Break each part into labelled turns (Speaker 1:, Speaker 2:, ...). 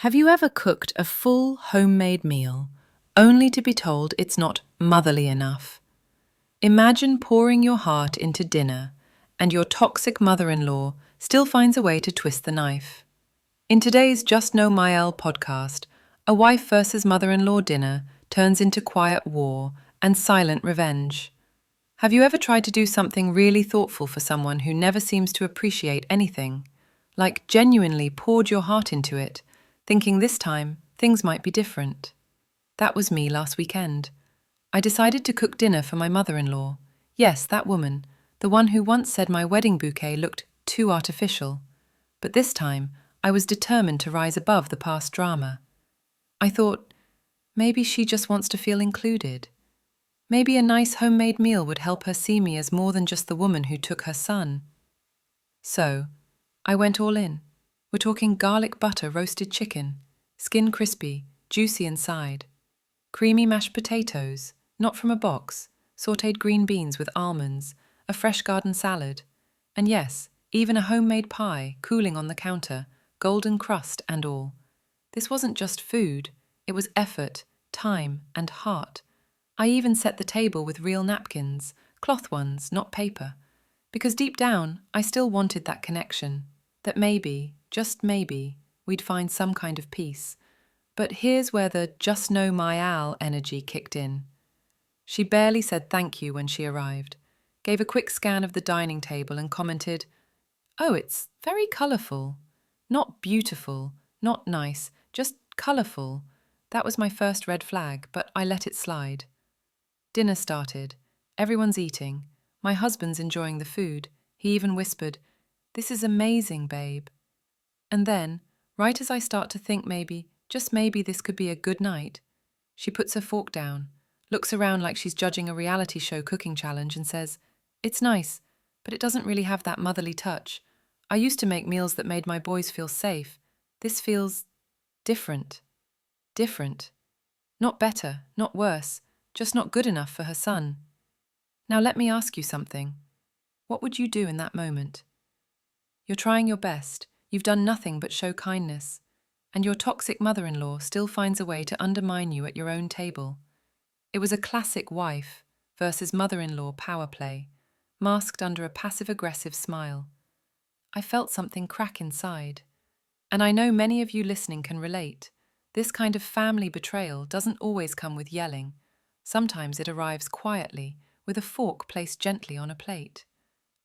Speaker 1: Have you ever cooked a full homemade meal only to be told it's not motherly enough? Imagine pouring your heart into dinner and your toxic mother-in-law still finds a way to twist the knife. In today's JustNoMIL podcast, a wife versus mother-in-law dinner turns into quiet war and silent revenge. Have you ever tried to do something really thoughtful for someone who never seems to appreciate anything? Like genuinely poured your heart into it, thinking this time things might be different? That was me last weekend. I decided to cook dinner for my mother-in-law. Yes, that woman, the one who once said my wedding bouquet looked too artificial. But this time, I was determined to rise above the past drama. I thought, maybe she just wants to feel included. Maybe a nice homemade meal would help her see me as more than just the woman who took her son. So, I went all in. We're talking garlic butter roasted chicken, skin crispy, juicy inside. Creamy mashed potatoes, not from a box, sautéed green beans with almonds, a fresh garden salad, and yes, even a homemade pie cooling on the counter, golden crust and all. This wasn't just food, it was effort, time, and heart. I even set the table with real napkins, cloth ones, not paper, because deep down, I still wanted that connection, that maybe, just maybe, we'd find some kind of peace. But here's where the just know my Al energy kicked in. She barely said thank you when she arrived, gave a quick scan of the dining table and commented, "Oh, it's very colourful. Not beautiful, not nice, just colourful." That was my first red flag, but I let it slide. Dinner started. Everyone's eating. My husband's enjoying the food. He even whispered, "This is amazing, babe." And then, right as I start to think maybe, just maybe this could be a good night, she puts her fork down, looks around like she's judging a reality show cooking challenge and says, "It's nice, but it doesn't really have that motherly touch. I used to make meals that made my boys feel safe. This feels different. Different. Not better, not worse, just not good enough for her son." Now let me ask you something. What would you do in that moment? You're trying your best, you've done nothing but show kindness, and your toxic mother-in-law still finds a way to undermine you at your own table. It was a classic wife versus mother-in-law power play, masked under a passive-aggressive smile. I felt something crack inside. And I know many of you listening can relate. This kind of family betrayal doesn't always come with yelling. Sometimes it arrives quietly, with a fork placed gently on a plate.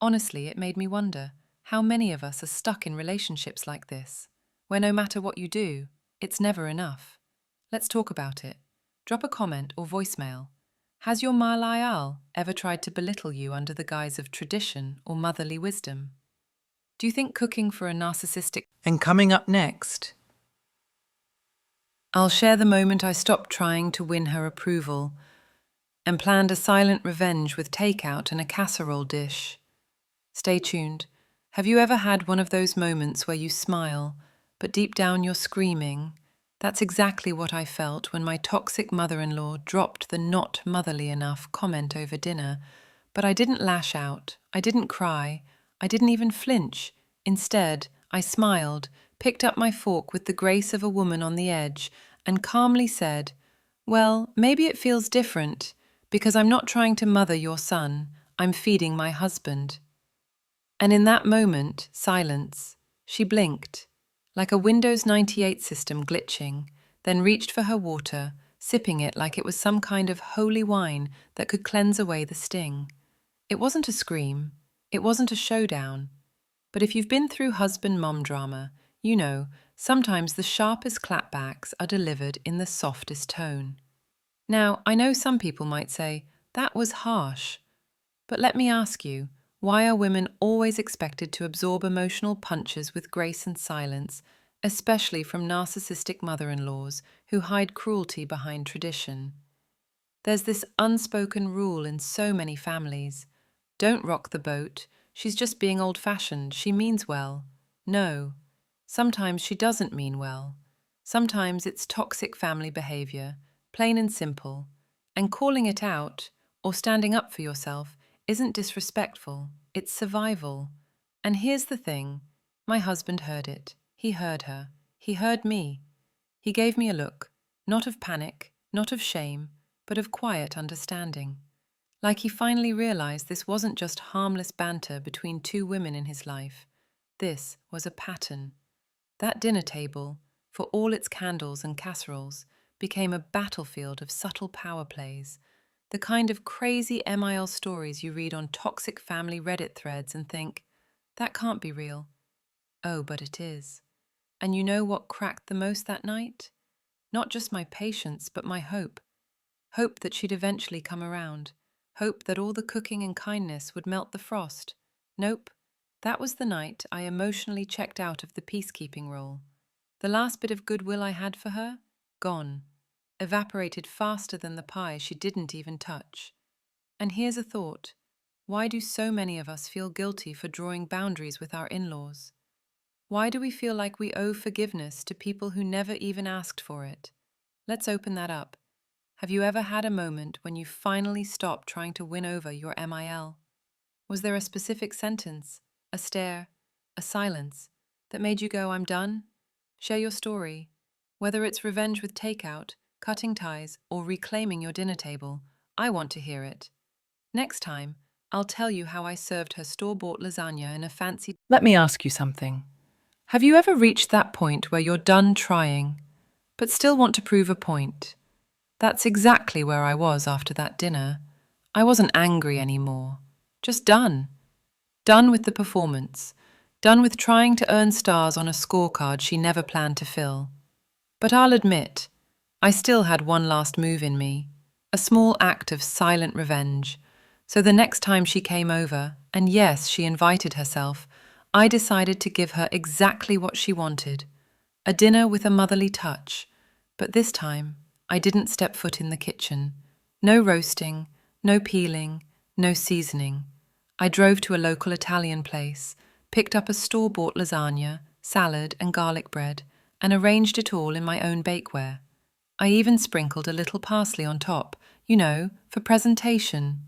Speaker 1: Honestly, it made me wonder how many of us are stuck in relationships like this, where no matter what you do, it's never enough. Let's talk about it. Drop a comment or voicemail. Has your Malayal ever tried to belittle you under the guise of tradition or motherly wisdom? Do you think cooking for a narcissistic... And coming up next, I'll share the moment I stopped trying to win her approval and planned a silent revenge with takeout and a casserole dish. Stay tuned. Have you ever had one of those moments where you smile, but deep down you're screaming? That's exactly what I felt when my toxic mother-in-law dropped the "not motherly enough" comment over dinner. But I didn't lash out, I didn't cry, I didn't even flinch. Instead, I smiled, picked up my fork with the grace of a woman on the edge, and calmly said, "Well, maybe it feels different, because I'm not trying to mother your son, I'm feeding my husband." And in that moment, silence. She blinked, like a Windows 98 system glitching, then reached for her water, sipping it like it was some kind of holy wine that could cleanse away the sting. It wasn't a scream, it wasn't a showdown. But if you've been through husband-mom drama, you know, sometimes the sharpest clapbacks are delivered in the softest tone. Now, I know some people might say, that was harsh. But let me ask you, why are women always expected to absorb emotional punches with grace and silence, especially from narcissistic mother-in-laws who hide cruelty behind tradition? There's this unspoken rule in so many families. Don't rock the boat. She's just being old-fashioned. She means well. No. Sometimes she doesn't mean well. Sometimes it's toxic family behavior, plain and simple. And calling it out, or standing up for yourself, isn't disrespectful. It's survival. And here's the thing. My husband heard it. He heard her. He heard me. He gave me a look, not of panic, not of shame, but of quiet understanding. Like he finally realized this wasn't just harmless banter between two women in his life. This was a pattern. That dinner table, for all its candles and casseroles, became a battlefield of subtle power plays, the kind of crazy MIL stories you read on toxic family Reddit threads and think, that can't be real. Oh, but it is. And you know what cracked the most that night? Not just my patience, but my hope. Hope that she'd eventually come around. Hope that all the cooking and kindness would melt the frost. Nope. That was the night I emotionally checked out of the peacekeeping role. The last bit of goodwill I had for her? Gone. Evaporated faster than the pie she didn't even touch. And here's a thought. Why do so many of us feel guilty for drawing boundaries with our in-laws? Why do we feel like we owe forgiveness to people who never even asked for it? Let's open that up. Have you ever had a moment when you finally stopped trying to win over your MIL? Was there a specific sentence, a stare, a silence that made you go, I'm done? Share your story. Whether it's revenge with takeout, cutting ties, or reclaiming your dinner table, I want to hear it. Next time, I'll tell you how I served her store-bought lasagna in a fancy... Let me ask you something. Have you ever reached that point where you're done trying, but still want to prove a point? That's exactly where I was after that dinner. I wasn't angry anymore. Just done. Done with the performance. Done with trying to earn stars on a scorecard she never planned to fill. But I'll admit, I still had one last move in me. A small act of silent revenge. So the next time she came over, and yes, she invited herself, I decided to give her exactly what she wanted. A dinner with a motherly touch. But this time, I didn't step foot in the kitchen. No roasting, no peeling, no seasoning. I drove to a local Italian place, picked up a store-bought lasagna, salad and garlic bread, and arranged it all in my own bakeware. I even sprinkled a little parsley on top, for presentation.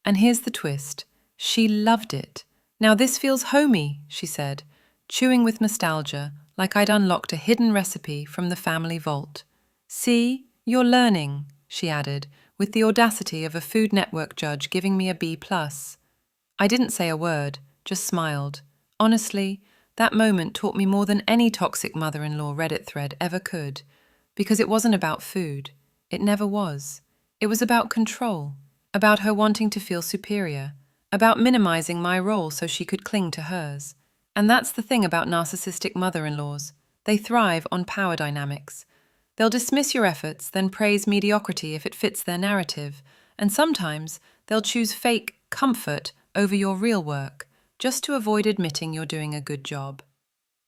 Speaker 1: And here's the twist. She loved it. Now this feels homey, she said, chewing with nostalgia, like I'd unlocked a hidden recipe from the family vault. See, you're learning, she added, with the audacity of a Food Network judge giving me a B+. I didn't say a word, just smiled. Honestly, that moment taught me more than any toxic mother-in-law Reddit thread ever could, because it wasn't about food. It never was. It was about control, about her wanting to feel superior, about minimizing my role so she could cling to hers. And that's the thing about narcissistic mother-in-laws. They thrive on power dynamics. They'll dismiss your efforts, then praise mediocrity if it fits their narrative, and sometimes they'll choose fake comfort over your real work, just to avoid admitting you're doing a good job.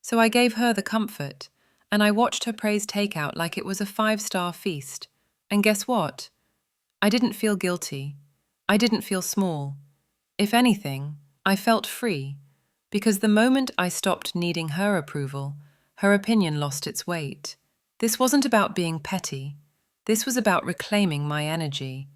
Speaker 1: So I gave her the comfort, and I watched her praise takeout like it was a 5-star feast. And guess what? I didn't feel guilty. I didn't feel small. If anything, I felt free, because the moment I stopped needing her approval, her opinion lost its weight. This wasn't about being petty. This was about reclaiming my energy.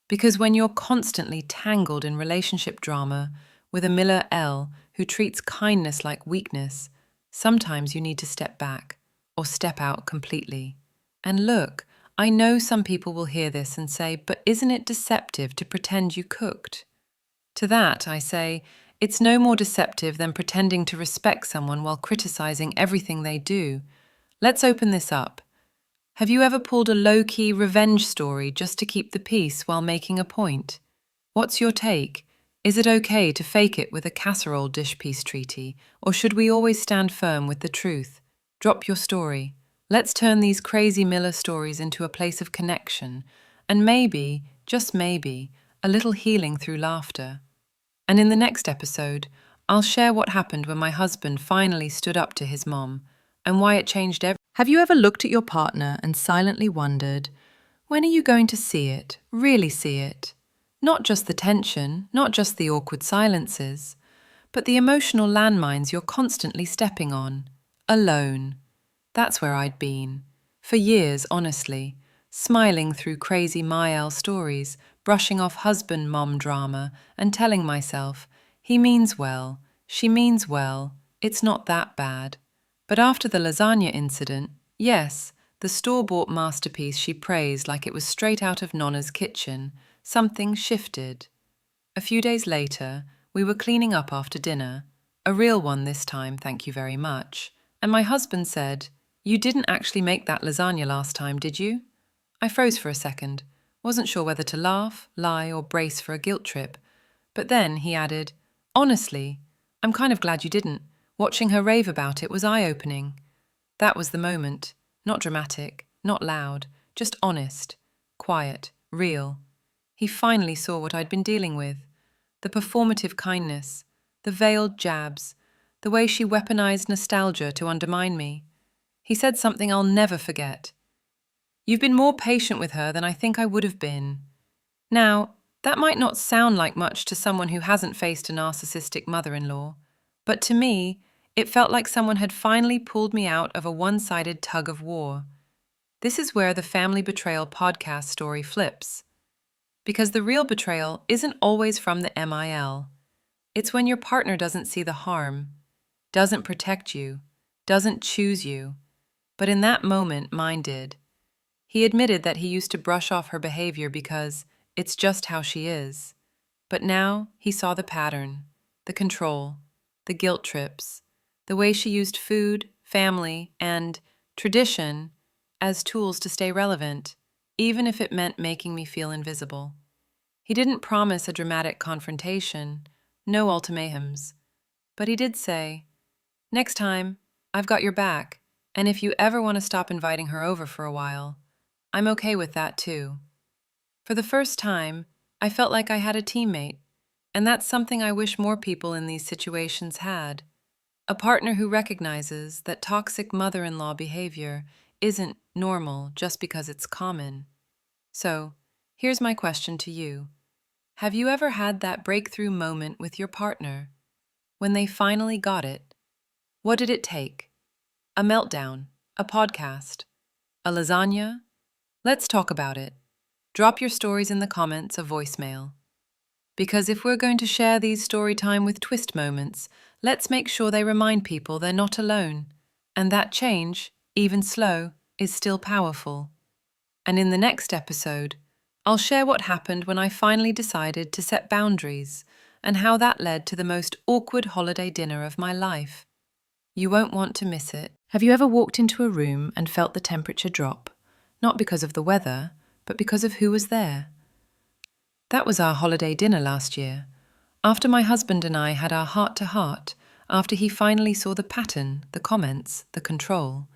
Speaker 1: Because when you're constantly tangled in relationship drama with a Miller L who treats kindness like weakness, sometimes you need to step back or step out completely. And look, I know some people will hear this and say, but isn't it deceptive to pretend you cooked? To that, I say, it's no more deceptive than pretending to respect someone while criticizing everything they do. Let's open this up. Have you ever pulled a low-key revenge story just to keep the peace while making a point? What's your take? Is it okay to fake it with a casserole dish peace treaty, or should we always stand firm with the truth? Drop your story. Let's turn these crazy Miller stories into a place of connection, and maybe, just maybe, a little healing through laughter. And in the next episode, I'll share what happened when my husband finally stood up to his mom, and why it changed everything. Have you ever looked at your partner and silently wondered, when are you going to see it, really see it? Not just the tension, not just the awkward silences, but the emotional landmines you're constantly stepping on, alone. That's where I'd been. For years, honestly, smiling through crazy Mael stories, brushing off husband-mom drama, and telling myself, he means well, she means well, it's not that bad. But after the lasagna incident, yes, the store-bought masterpiece she praised like it was straight out of Nonna's kitchen, something shifted. A few days later, we were cleaning up after dinner, a real one this time, thank you very much, and my husband said, "You didn't actually make that lasagna last time, did you?" I froze for a second, wasn't sure whether to laugh, lie, or brace for a guilt trip. But then he added, "Honestly, I'm kind of glad you didn't. Watching her rave about it was eye-opening." That was the moment. Not dramatic, not loud, just honest, quiet, real. He finally saw what I'd been dealing with. The performative kindness, the veiled jabs, the way she weaponized nostalgia to undermine me. He said something I'll never forget. "You've been more patient with her than I think I would have been." Now, that might not sound like much to someone who hasn't faced a narcissistic mother-in-law, but to me, it felt like someone had finally pulled me out of a one-sided tug of war. This is where the Family Betrayal podcast story flips. Because the real betrayal isn't always from the MIL. It's when your partner doesn't see the harm, doesn't protect you, doesn't choose you. But in that moment, mine did. He admitted that he used to brush off her behavior because it's just how she is. But now he saw the pattern, the control, the guilt trips, the way she used food, family, and tradition as tools to stay relevant, even if it meant making me feel invisible. He didn't promise a dramatic confrontation, no ultimatums, but he did say, "Next time, I've got your back, and if you ever want to stop inviting her over for a while, I'm okay with that too." For the first time, I felt like I had a teammate, and that's something I wish more people in these situations had. A partner who recognizes that toxic mother-in-law behavior isn't normal just because it's common. So, here's my question to you. Have you ever had that breakthrough moment with your partner? When they finally got it? What did it take? A meltdown? A podcast? A lasagna? Let's talk about it. Drop your stories in the comments or voicemail. Because if we're going to share these story time with twist moments, let's make sure they remind people they're not alone, and that change, even slow, is still powerful. And in the next episode, I'll share what happened when I finally decided to set boundaries and how that led to the most awkward holiday dinner of my life. You won't want to miss it. Have you ever walked into a room and felt the temperature drop? Not because of the weather, but because of who was there. That was our holiday dinner last year. After my husband and I had our heart-to-heart, after he finally saw the pattern, the comments, the control,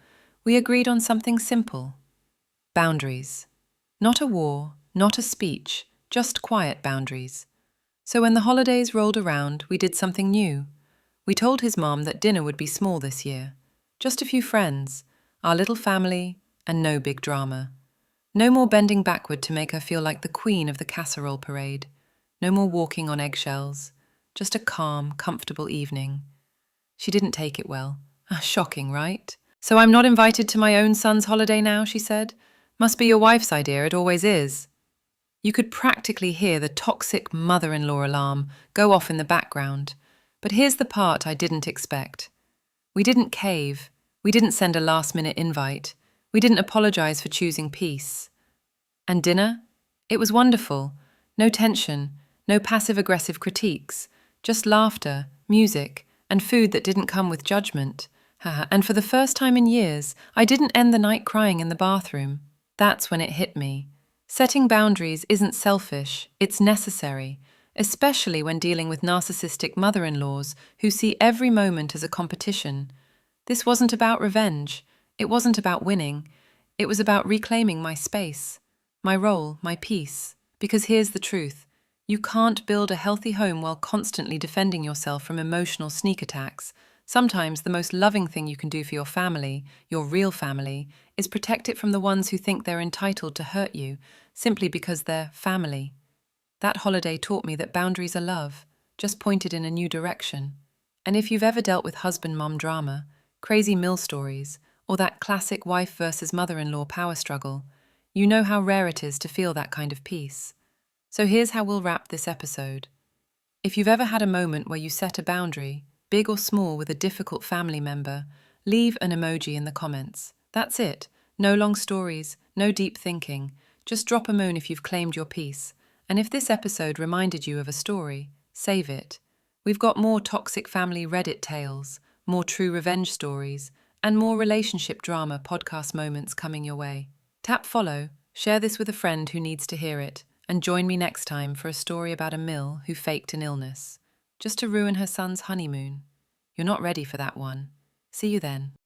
Speaker 1: we agreed on something simple. Boundaries. Not a war, not a speech, just quiet boundaries. So when the holidays rolled around, we did something new. We told his mom that dinner would be small this year. Just a few friends, our little family, and no big drama. No more bending backward to make her feel like the queen of the casserole parade. No more walking on eggshells. Just a calm, comfortable evening. She didn't take it well. Shocking, right? "So I'm not invited to my own son's holiday now," she said. "Must be your wife's idea, it always is." You could practically hear the toxic mother-in-law alarm go off in the background. But here's the part I didn't expect. We didn't cave. We didn't send a last-minute invite. We didn't apologize for choosing peace. And dinner? It was wonderful. No tension, no passive-aggressive critiques, just laughter, music, and food that didn't come with judgment. And for the first time in years, I didn't end the night crying in the bathroom. That's when it hit me. Setting boundaries isn't selfish, it's necessary, especially when dealing with narcissistic mother-in-laws who see every moment as a competition. This wasn't about revenge. It wasn't about winning. It was about reclaiming my space, my role, my peace. Because here's the truth. You can't build a healthy home while constantly defending yourself from emotional sneak attacks. Sometimes the most loving thing you can do for your family, your real family, is protect it from the ones who think they're entitled to hurt you simply because they're family. That holiday taught me that boundaries are love, just pointed in a new direction. And if you've ever dealt with husband-mom drama, crazy mill stories, or that classic wife versus mother-in-law power struggle, you know how rare it is to feel that kind of peace. So here's how we'll wrap this episode. If you've ever had a moment where you set a boundary, big or small, with a difficult family member, leave an emoji in the comments. That's it. No long stories, no deep thinking. Just drop a moon if you've claimed your piece. And if this episode reminded you of a story, save it. We've got more toxic family Reddit tales, more true revenge stories, and more relationship drama podcast moments coming your way. Tap follow, share this with a friend who needs to hear it, and join me next time for a story about a Mill who faked an illness, just to ruin her son's honeymoon. You're not ready for that one. See you then.